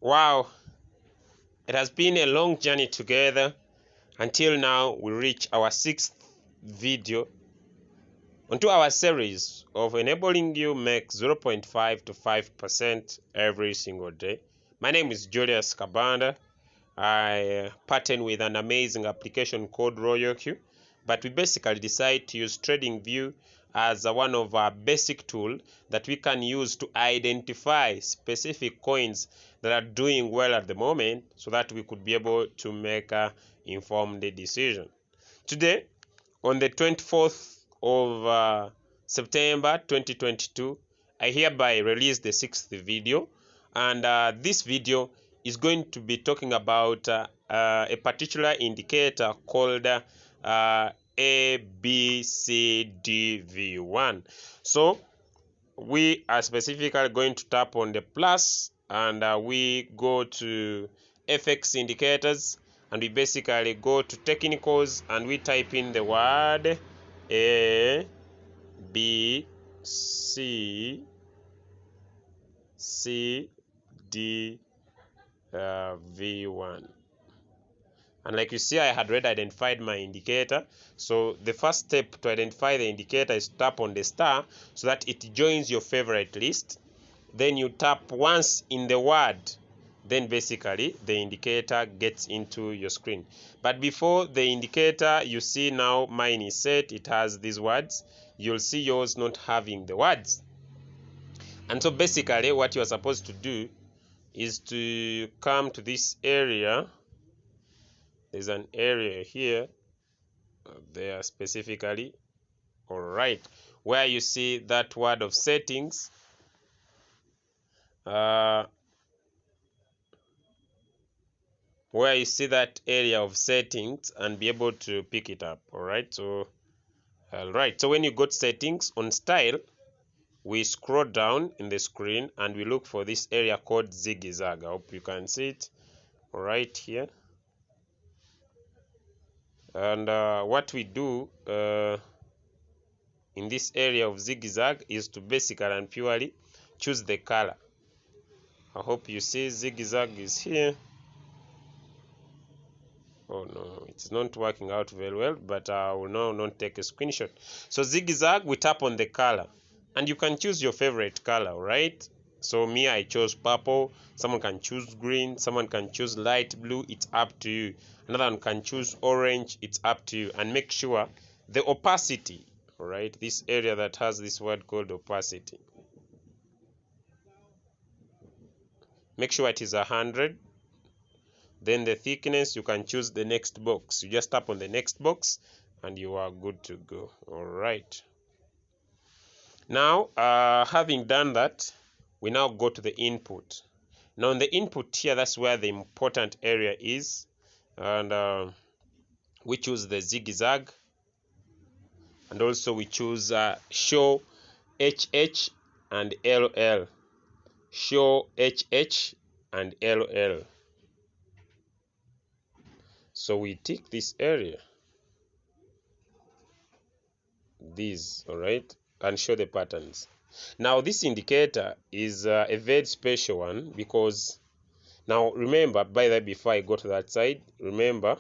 Wow, it has been a long journey together until now we reach our sixth video onto our series of enabling you make 0.5 to 5% every single day. My name is Julius Kabanda. I partner with an amazing application called RoyalQ, but we basically decide to use TradingView as one of our basic tools that we can use to identify specific coins that are doing well at the moment so that we could be able to make an informed decision. Today, on the 24th of September 2022, I hereby release the sixth video, and this video is going to be talking about a particular indicator called ABCDV1. So we are specifically going to tap on the plus, and we go to FX indicators, and we basically go to technicals, and we type in the word A, B, C, D, V1. And like you see, I had already identified my indicator. So the first step to identify the indicator is to tap on the star so that it joins your favorite list. Then you tap once in the word. Then basically the indicator gets into your screen. But before the indicator, you see now mine is set. It has these words. You'll see yours not having the words. And so basically what you are supposed to do is to come to this area. There's an area here, there specifically, all right, where you see that word of settings. Where you see that area of settings and be able to pick it up. All right, so when you go to settings on style, we scroll down in the screen and we look for this area called zigzag. I hope you can see it right here. And what we do in this area of zigzag is to basically and purely choose the color. I hope you see zigzag is here. Oh no, it's not working out very well, but I will now not take a screenshot. So zigzag, we tap on the color, and you can choose your favorite color, right? So me, I chose purple. Someone can choose green. Someone can choose light blue. It's up to you. Another one can choose orange. It's up to you. And make sure the opacity, all right, this area that has this word called opacity, make sure it is 100. Then the thickness, you can choose the next box. You just tap on the next box and you are good to go. All right. Now, having done that, we now go to the input. Now, in the input here, that's where the important area is. And we choose the zigzag. And also we choose show HH and LL. Show HH and LL. So we tick this area, these, all right, and show the patterns. Now this indicator is a very special one because now remember, by the way, before I go to that side, remember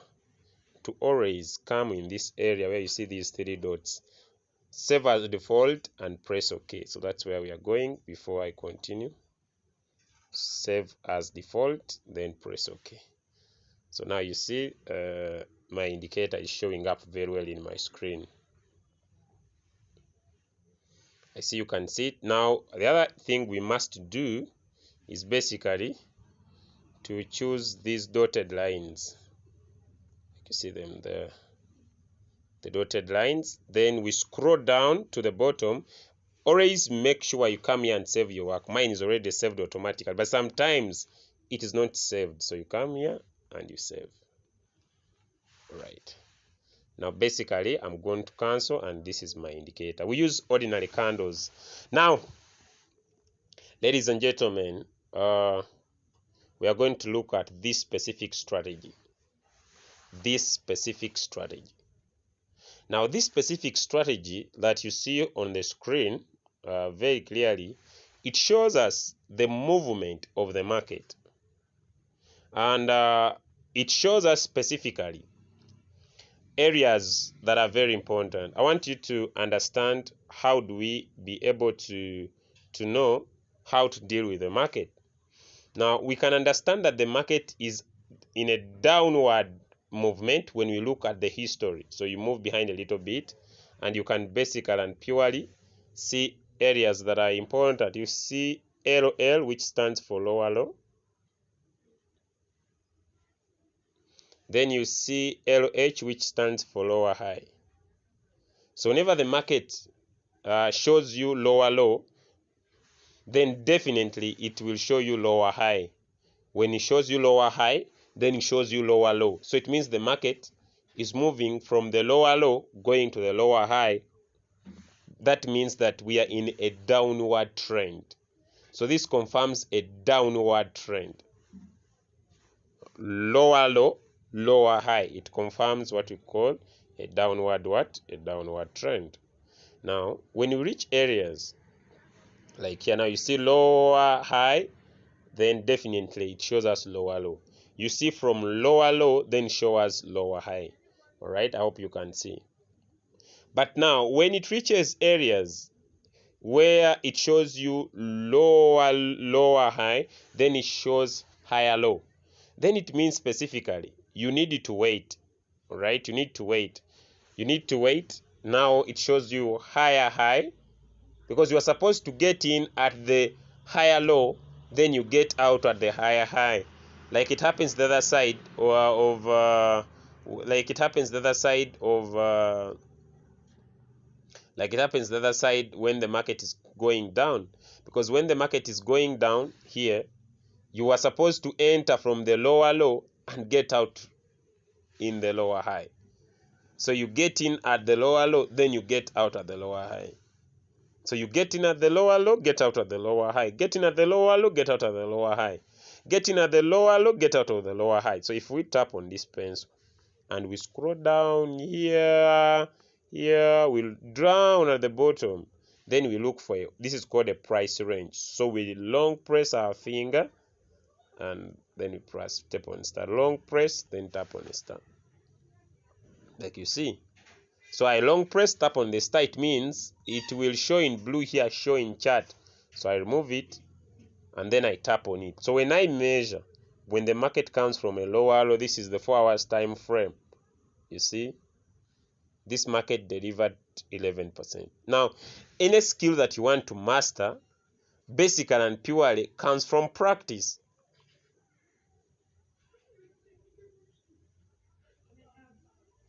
to always come in this area where you see these three dots, save as default and press OK. So that's where we are going before I continue. Save as default, then press OK. So now you see my indicator is showing up very well in my screen. I see you can see it. Now the other thing we must do is basically to choose these dotted lines. You see them there, the dotted lines. Then we scroll down to the bottom. Always make sure you come here and save your work. Mine is already saved automatically, but sometimes it is not saved. So you come here and you save. Right. Now basically I'm going to cancel, and this is my indicator. We use ordinary candles. Now, ladies and gentlemen, we are going to look at this specific strategy. Now this specific strategy that you see on the screen very clearly, it shows us the movement of the market. And it shows us specifically areas that are very important. I want you to understand how do we be able to know how to deal with the market. Now, we can understand that the market is in a downward movement when we look at the history. So you move behind a little bit and you can basically and purely see areas that are important. You see LL, which stands for lower low. Then you see LH, which stands for lower high. So whenever the market shows you lower low, then definitely it will show you lower high. When it shows you lower high, then it shows you lower low. So it means the market is moving from the lower low going to the lower high. That means that we are in a downward trend. So this confirms a downward trend. Lower low, lower high. It confirms what we call a downward what? A downward trend. Now, when you reach areas like here, now you see lower high, then definitely it shows us lower low. You see from lower low, then show us lower high. All right, I hope you can see. But now, when it reaches areas where it shows you lower high, then it shows higher low. Then it means specifically you need to wait. All right, you need to wait. You need to wait. Now it shows you higher high, because you are supposed to get in at the higher low, then you get out at the higher high, like it happens the other side when the market is going down. Because when the market is going down here, you are supposed to enter from the lower low and get out in the lower high. So you get in at the lower low, then you get out at the lower high. So you get in at the lower low, get out at the lower high. Get in at the lower low, get out at the lower high. Get in at the lower low, get out of the lower high. So if we tap on this pencil and we scroll down here, we'll down at the bottom. Then we look for this is called a price range. So we long press our finger and then we tap on start. Long press, then tap on the start. Like you see. So I long press, tap on the star, it means it will show in blue here, show in chart. So I remove it and then I tap on it. So when I measure, when the market comes from a lower low, this is the 4 hours time frame. You see, this market delivered 11%. Now, any skill that you want to master, basically and purely comes from practice.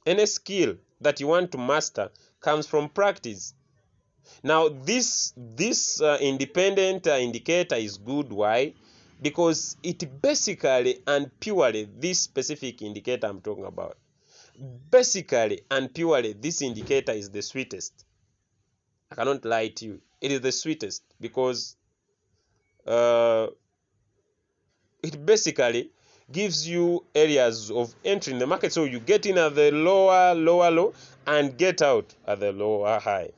Any skill that you want to master comes from practice. Now, this independent indicator is good. Why? Because it basically and purely, this specific indicator I'm talking about, basically and purely, this indicator is the sweetest. I cannot lie to you. It is the sweetest because it basically gives you areas of entry in the market. So you get in at the lower low and get out at the lower high.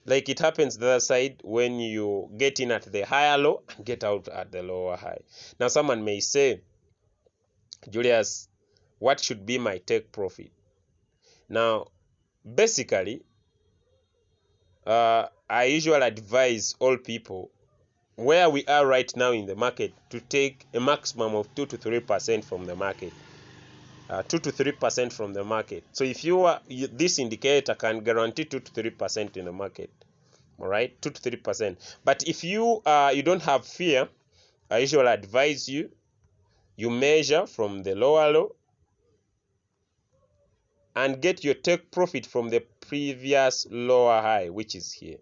Like it happens the other side when you get in at the higher low and get out at the lower high. Now someone may say, Julius, what should be my take profit? Now, basically, I usually advise all people where we are right now in the market to take a maximum of 2 to 3% from the market. 2 to 3% from the market. So if this indicator can guarantee 2 to 3% in the market. All right, 2 to 3%. But if you don't have fear, I usually advise you measure from the lower low and get your take profit from the previous lower high, which is here.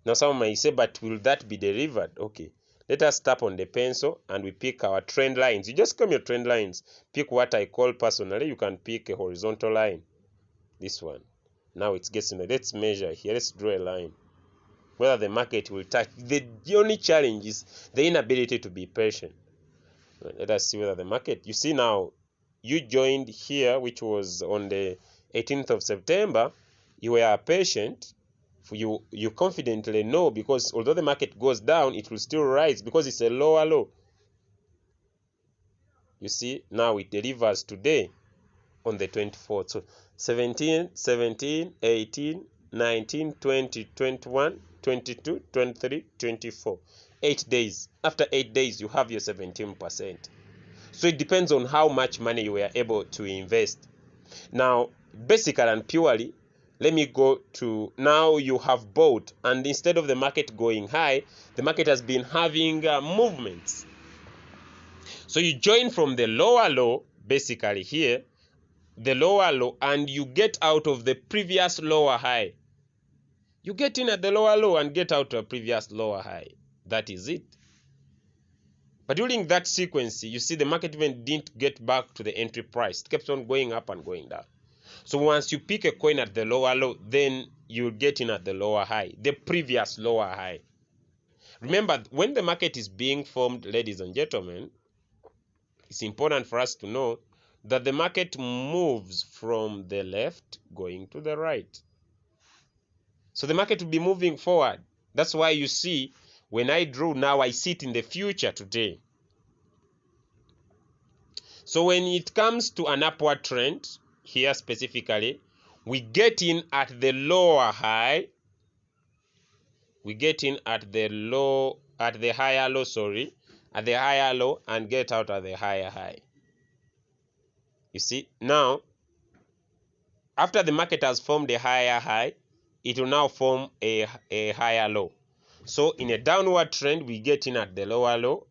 Now someone may say, but will that be delivered? Okay, let us tap on the pencil and we pick our trend lines. You just come your trend lines. Pick what I call personally. You can pick a horizontal line. This one. Now it's getting. Let's measure here. Let's draw a line. Whether the market will touch. The only challenge is the inability to be patient. Let us see whether the market. You see now, you joined here, which was on the 18th of September. You were patient. You confidently know, because although the market goes down, it will still rise because it's a lower low. you see, now it delivers today on the 24th. So 17, 17, 18, 19, 20, 21, 22, 23, 24. 8 days. After 8 days, you have your 17%. So it depends on how much money you were able to invest. Now, basically and purely, let me go to now you have bought, and instead of the market going high, the market has been having movements. So you join from the lower low, basically here, the lower low, and you get out of the previous lower high. You get in at the lower low and get out of a previous lower high. That is it. But during that sequence, you see the market even didn't get back to the entry price. It kept on going up and going down. So once you pick a coin at the lower low, then you'll get in at the lower high, the previous lower high. Remember, when the market is being formed, ladies and gentlemen, it's important for us to know that the market moves from the left going to the right. So the market will be moving forward. That's why you see, when I drew now, I see it in the future today. So when it comes to an upward trend, here specifically, we get in at the lower high. We get in at the higher low, and get out at the higher high. You see, now, after the market has formed a higher high, it will now form a higher low. So in a downward trend, we get in at the lower low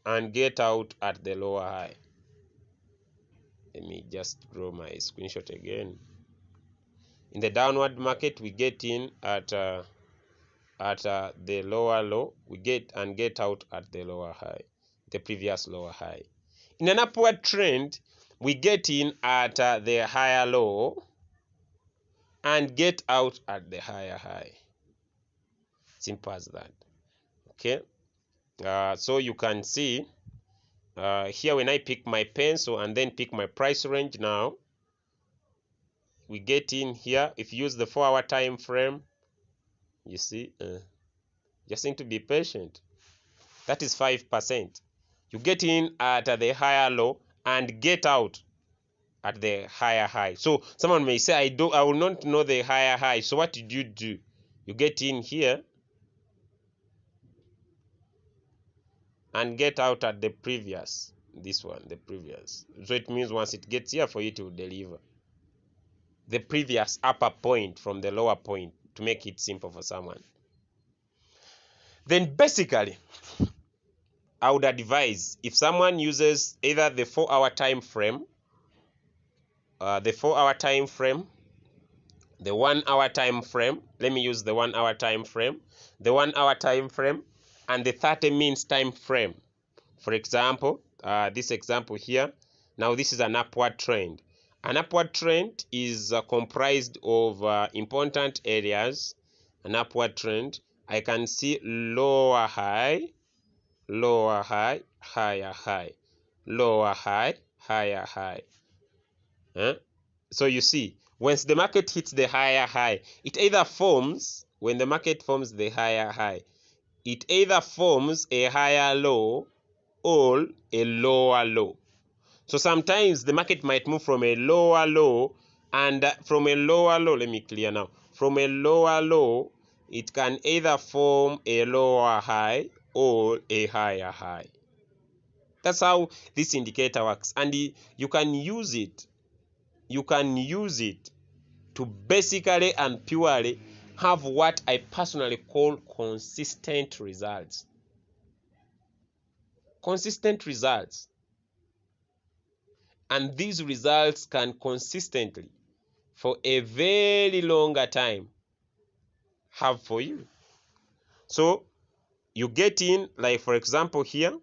and get out at the lower high. Let me just draw my screenshot again. In the downward market, we get in at the lower low, we get out at the lower high, the previous lower high. In an upward trend, we get in at the higher low and get out at the higher high. Simple as that. Okay. So you can see here when I pick my pencil and then pick my price range now, we get in here. If you use the 4-hour time frame, you see, just need to be patient. That is 5%. You get in at the higher low and get out at the higher high. So someone may say, I will not know the higher high. So what did you do? You get in here and get out at the previous, this one, the previous. So it means once it gets here for you to deliver the previous upper point from the lower point, to make it simple for someone. Then basically, I would advise if someone uses either the 4-hour time frame, the 4-hour time frame, the 1-hour time frame. Let me use the 1-hour time frame, the 1-hour time frame, and the 30 minutes time frame. For example, this example here. Now this is an upward trend. An upward trend is comprised of important areas. An upward trend, I can see lower high, higher high, lower high, higher high. So you see, once the market hits the higher high, it either forms, when the market forms the higher high, it either forms a higher low or a lower low. So sometimes the market might move from a lower low, and from a lower low, let me clear now, from a lower low, it can either form a lower high or a higher high. That's how this indicator works, and you can use it. You can use it to basically and purely have what I personally call consistent results. Consistent results. And these results can consistently, for a very longer time, have for you. So you get in, like for example here,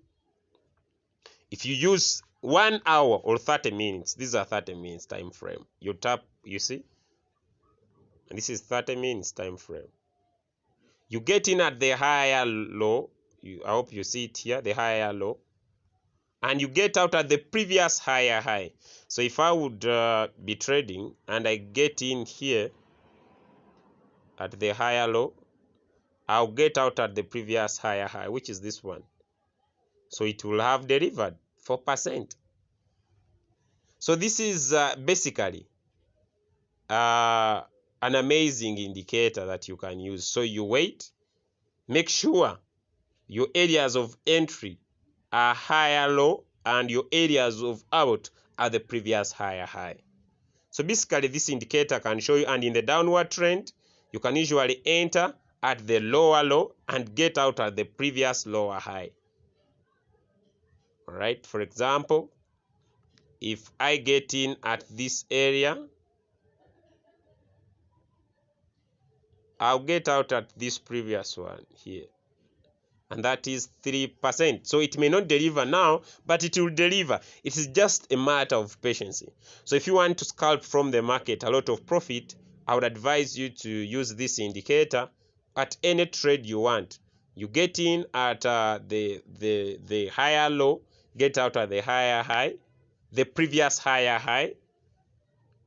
if you use 1 hour or 30 minutes, these are 30 minutes time frame. You tap, you see, and this is 30 minutes time frame. You get in at the higher low. I hope you see it here, the higher low, and you get out at the previous higher high. So if I would be trading and I get in here at the higher low, I'll get out at the previous higher high, which is this one. So it will have delivered 4%. So this is basically an amazing indicator that you can use. So you wait, make sure your areas of entry are higher low and your areas of out are the previous higher high. So basically this indicator can show you, and in the downward trend, you can usually enter at the lower low and get out at the previous lower high. All right, for example, if I get in at this area, I'll get out at this previous one here, and that is 3%. So it may not deliver now, but it will deliver. It is just a matter of patience. So if you want to scalp from the market a lot of profit, I would advise you to use this indicator at any trade you want. You get in at the higher low, get out at the higher high, the previous higher high.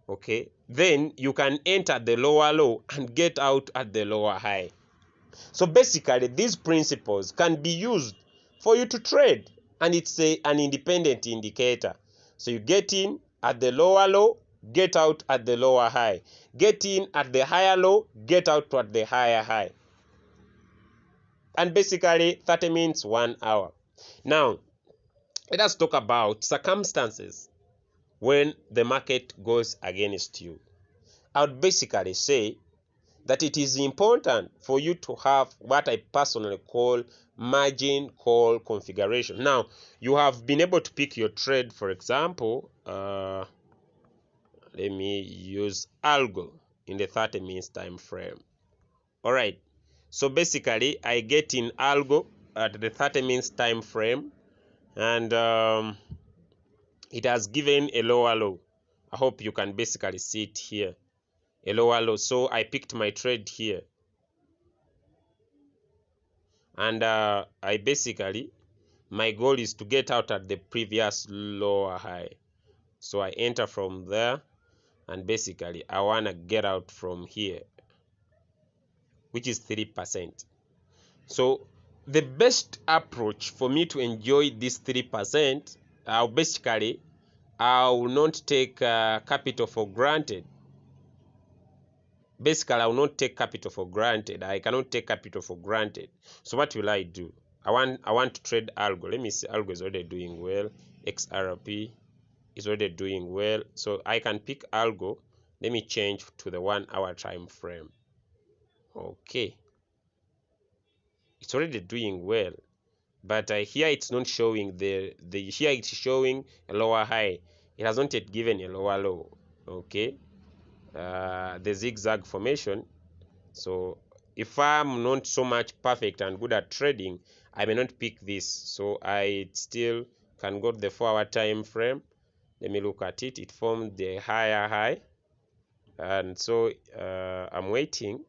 Okay, then you can enter the lower low and get out at the lower high. So basically these principles can be used for you to trade, and it's an independent indicator. So you get in at the lower low, get out at the lower high, get in at the higher low, get out at the higher high, and basically 30 minutes, 1 hour. Now let us talk about circumstances when the market goes against you. I would basically say that it is important for you to have what I personally call margin call configuration. Now, you have been able to pick your trade, for example, let me use algo in the 30 minutes time frame. All right, so basically I get in algo at the 30 minutes time frame, and it has given a lower low. I hope you can basically see it here, a lower low. So I picked my trade here, and I basically, my goal is to get out at the previous lower high. So I enter from there, and basically I want to get out from here, which is 3%. So the best approach for me to enjoy this 3%, I will not take capital for granted. Basically, I will not take capital for granted. I cannot take capital for granted. So what will I do? I want to trade algo. Let me see, algo is already doing well. XRP is already doing well. So I can pick algo. Let me change to the 1 hour time frame. Okay. It's already doing well. But here it's not showing here it's showing a lower high. It has not yet given a lower low. Okay. The zigzag formation. So if I'm not so much perfect and good at trading, I may not pick this. So I still can go to the 4 hour time frame. Let me look at it. It formed the higher high, and so I'm waiting.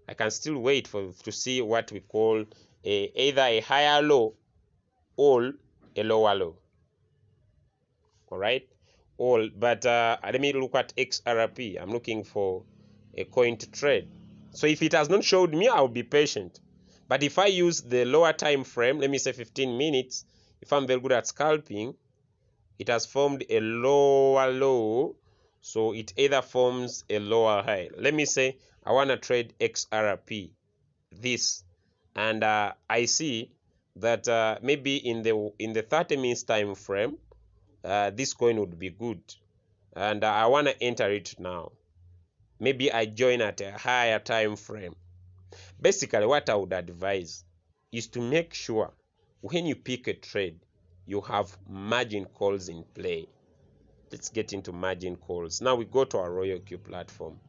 I can still wait to see what we call either a higher low or a lower low. All right, but let me look at XRP. I'm looking for a coin to trade. So if it has not showed me, I'll be patient. But if I use the lower time frame, let me say 15 minutes, if I'm very good at scalping, it has formed a lower low. So it either forms a lower high. Let me say I want to trade XRP, this, and I see that maybe in the 30 minutes time frame, this coin would be good, and I want to enter it now. Maybe I join at a higher time frame. Basically, what I would advise is to make sure when you pick a trade, you have margin calls in play. Let's get into margin calls. Now we go to our Royal Q platform.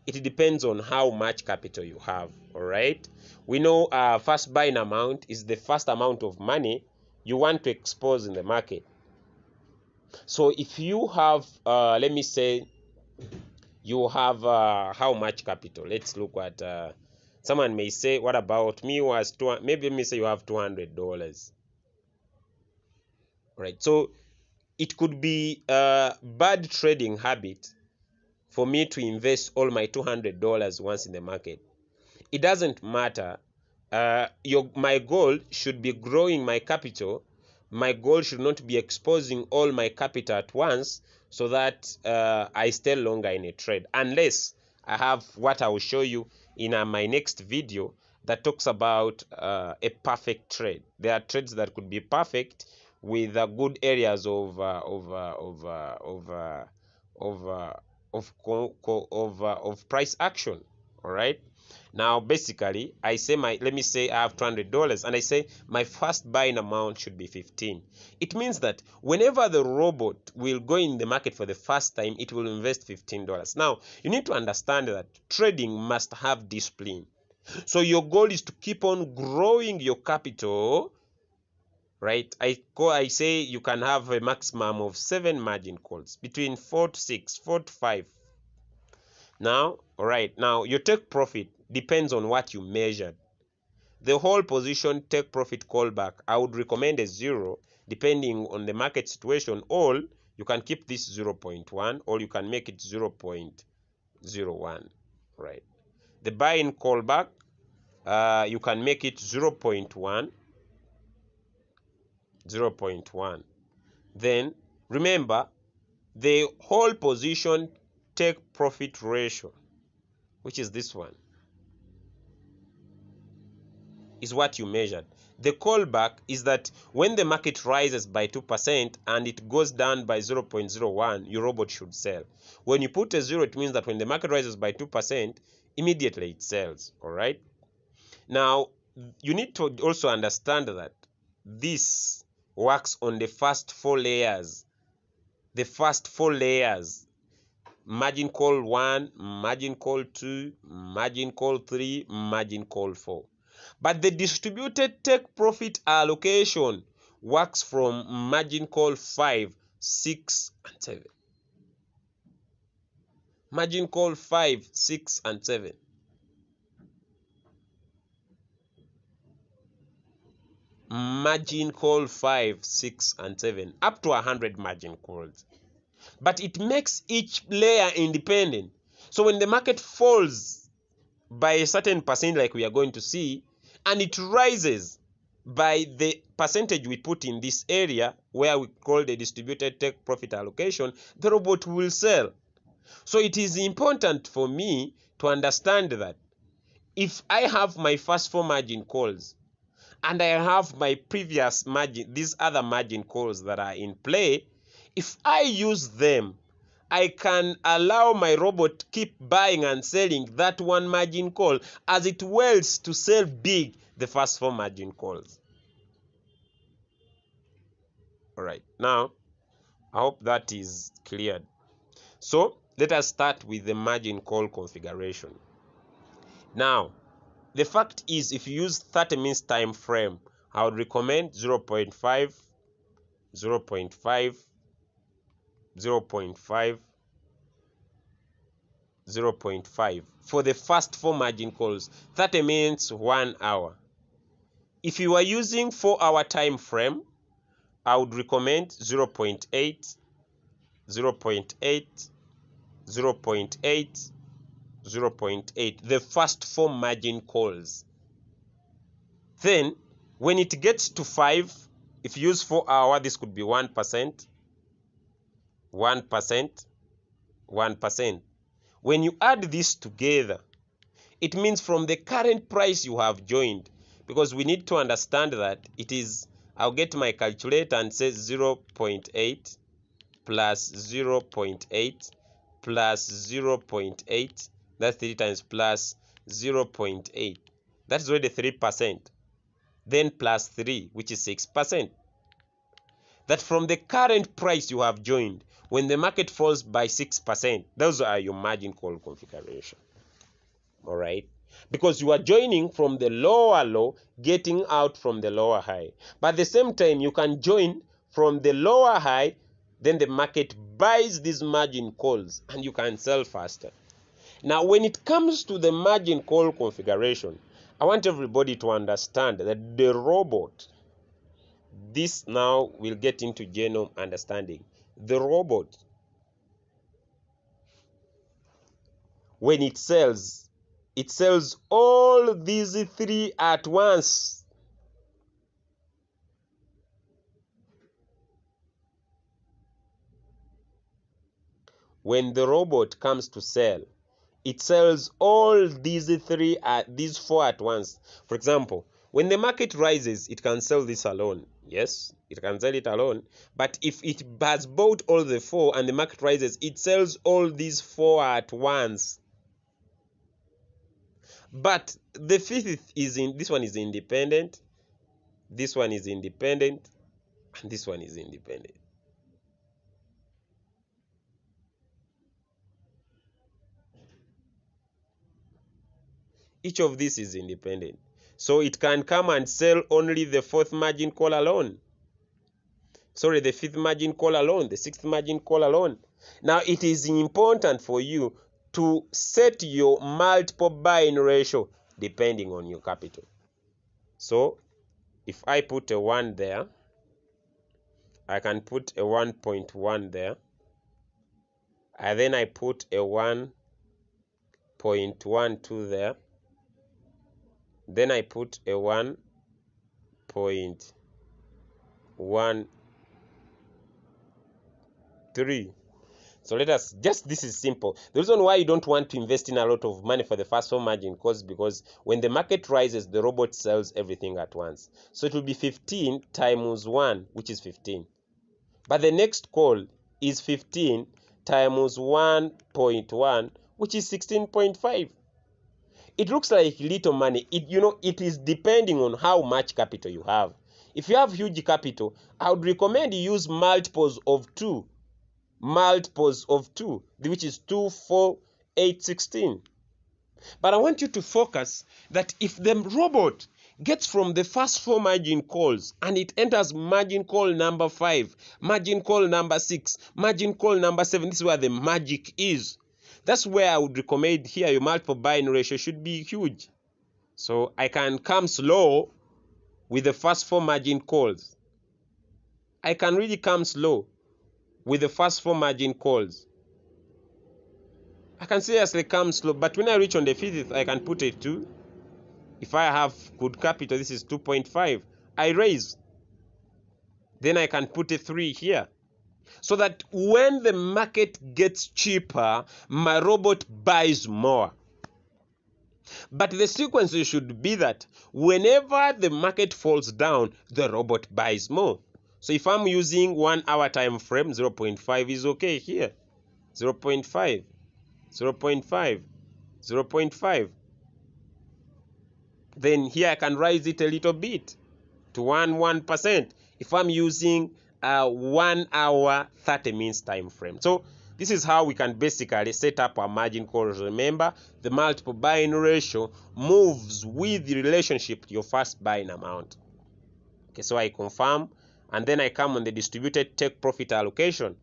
It depends on how much capital you have. All right. We know first buying amount is the first amount of money you want to expose in the market. So if you have, let me say, you have how much capital? Let's look at. Someone may say, "What about me? Was maybe let me say you have $200." Right. So it could be a bad trading habit for me to invest all my $200 once in the market. It doesn't matter. My goal should be growing my capital my goal should not be exposing all my capital at once so that I stay longer in a trade, unless I have what I will show you in my next video that talks about a perfect trade. There are trades that could be perfect with good areas of price action. All right. Now, basically, I say let me say I have $200 and I say my first buying amount should be 15. It means that whenever the robot will go in the market for the first time, it will invest $15. Now, you need to understand that trading must have discipline. So your goal is to keep on growing your capital, right? I say you can have a maximum of 7 margin calls, between 4 to 6, 4 to 5. Now, all right, now your take profit depends on what you measured. The whole position take profit callback, I would recommend a 0 depending on the market situation, or you can keep this 0.1 or you can make it 0.01, right? The buy-in callback, you can make it 0.1. Then remember, the whole position take profit ratio, which is this one, is what you measured. The callback is that when the market rises by 2% and it goes down by 0.01, your robot should sell. When you put a 0, it means that when the market rises by 2%, immediately it sells. All right. Now, you need to also understand that this works on the first 4 layers. The first 4 layers: margin call 1, margin call 2, margin call 3, margin call 4. But the distributed take profit allocation works from margin call 5, 6, and 7. Margin call 5, 6, and 7. Margin call 5, 6, and 7, up to 100 margin calls. But it makes each layer independent. So when the market falls by a certain percent, like we are going to see, and it rises by the percentage we put in this area where we call the distributed take profit allocation, the robot will sell. So it is important for me to understand that if I have my first 4 margin calls and I have my previous margin, these other margin calls that are in play, if I use them, I can allow my robot keep buying and selling that one margin call as it waits to sell big the first 4 margin calls. All right, now I hope that is cleared. So let us start with the margin call configuration. Now, the fact is, if you use 30 minutes time frame, I would recommend 0.5, 0.5, 0.5, 0.5 for the first 4 margin calls, 30 minutes, 1 hour. If you are using 4-hour time frame, I would recommend 0.8, 0.8, 0.8, 0.8, the first 4 margin calls. Then when it gets to 5, if you use 4-hour, this could be 1%, 1%, 1%. When you add this together, it means from the current price you have joined, because we need to understand that it is, I'll get my calculator and say 0.8 plus 0.8 plus 0.8, that's 3 times, plus 0.8, that's already 3%. Then plus 3, which is 6%. That from the current price you have joined, when the market falls by 6%, those are your margin call configuration. All right, because you are joining from the lower low, getting out from the lower high. But at the same time, you can join from the lower high, then the market buys these margin calls and you can sell faster. Now, when it comes to the margin call configuration, I want everybody to understand that the robot, this now will get into genome understanding. The robot, when it sells all these 3 at once. when the robot comes to sell, it sells all these these four at once. For example, when the market rises, it can sell this alone. Yes, it can sell it alone. But if it has bought all the four and the market rises, it sells all these four at once. But the fifth is this one is independent, this one is independent, and this one is independent. Each of these is independent. So it can come and sell only the fourth margin call alone. Sorry, the fifth margin call alone, the sixth margin call alone. Now it is important for you to set your multiple buying ratio depending on your capital. So if I put a 1 there, I can put a 1.1 there, and then I put a 1.12 there, then I put a 1.13. So let us just, this is simple. The reason why you don't want to invest in a lot of money for the first four margin calls, because when the market rises, the robot sells everything at once. So it will be 15 times 1, which is 15. But the next call is 15 times 1.1, which is 16.5. It looks like little money. It is depending on how much capital you have. If you have huge capital, I would recommend you use multiples of 2. Multiples of 2, which is 2, 4, 8, 16. But I want you to focus that if the robot gets from the first four margin calls and it enters margin call number 5, margin call number 6, margin call number 7, this is where the magic is. That's where I would recommend here your multiple buying ratio should be huge. So I can come slow with the first four margin calls. I can really come slow with the first four margin calls. I can seriously come slow, but when I reach on the fifth, I can put a 2. If I have good capital, this is 2.5. I raise. Then I can put a 3 here. So that when the market gets cheaper, my robot buys more. But the sequence should be that whenever the market falls down, the robot buys more. So if I'm using 1 hour time frame, 0.5 is okay here. 0.5, 0.5, 0.5. Then here I can raise it a little bit to 1%. If I'm using 1 hour 30 minutes time frame. So this is how we can basically set up our margin calls. Remember, the multiple buying ratio moves with the relationship to your first buying amount. Okay, so I confirm, and then I come on the distributed take profit allocation.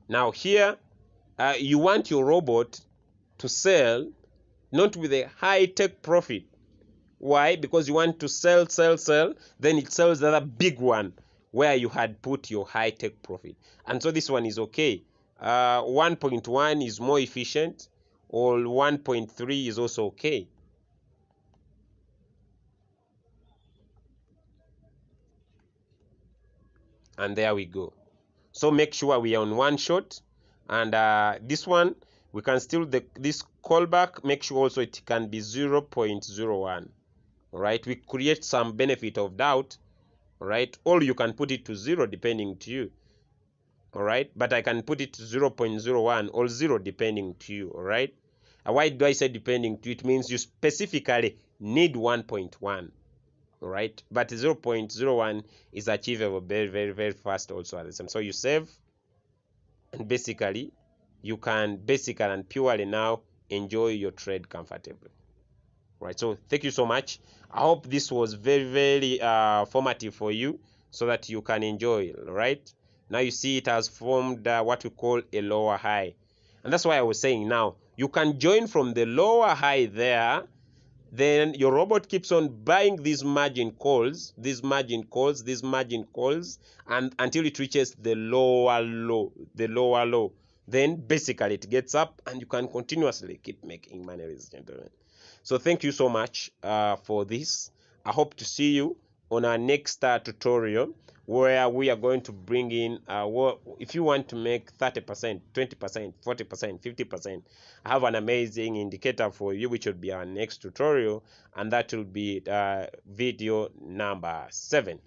Now here, you want your robot to sell not with a high take profit. Why? Because you want to sell, then it sells the other big one where you had put your high take profit. And so this one is okay. 1.1 is more efficient, or 1.3 is also okay. And there we go. So make sure we are on one shot, and this one we can still this callback, make sure also it can be 0.01. all right, we create some benefit of doubt, all right, or you can put it to 0 depending to you, all right, but I can put it to 0.01 or 0 depending to you, all right. Why do I say depending to you? It means you specifically need 1.1, all right, but 0.01 is achievable very fast also at the same. So you save, and basically you can basically and purely now enjoy your trade comfortably. Right, so thank you so much. I hope this was very formative for you, so that you can enjoy. Right now you see it has formed what we call a lower high, and that's why I was saying now you can join from the lower high there. Then your robot keeps on buying these margin calls, and until it reaches the lower low. Then basically it gets up, and you can continuously keep making money, ladies and gentlemen. So thank you so much for this. I hope to see you on our next tutorial, where we are going to bring in if you want to make 30%, 20%, 40%, 50%, I have an amazing indicator for you, which will be our next tutorial, and that will be video number 7.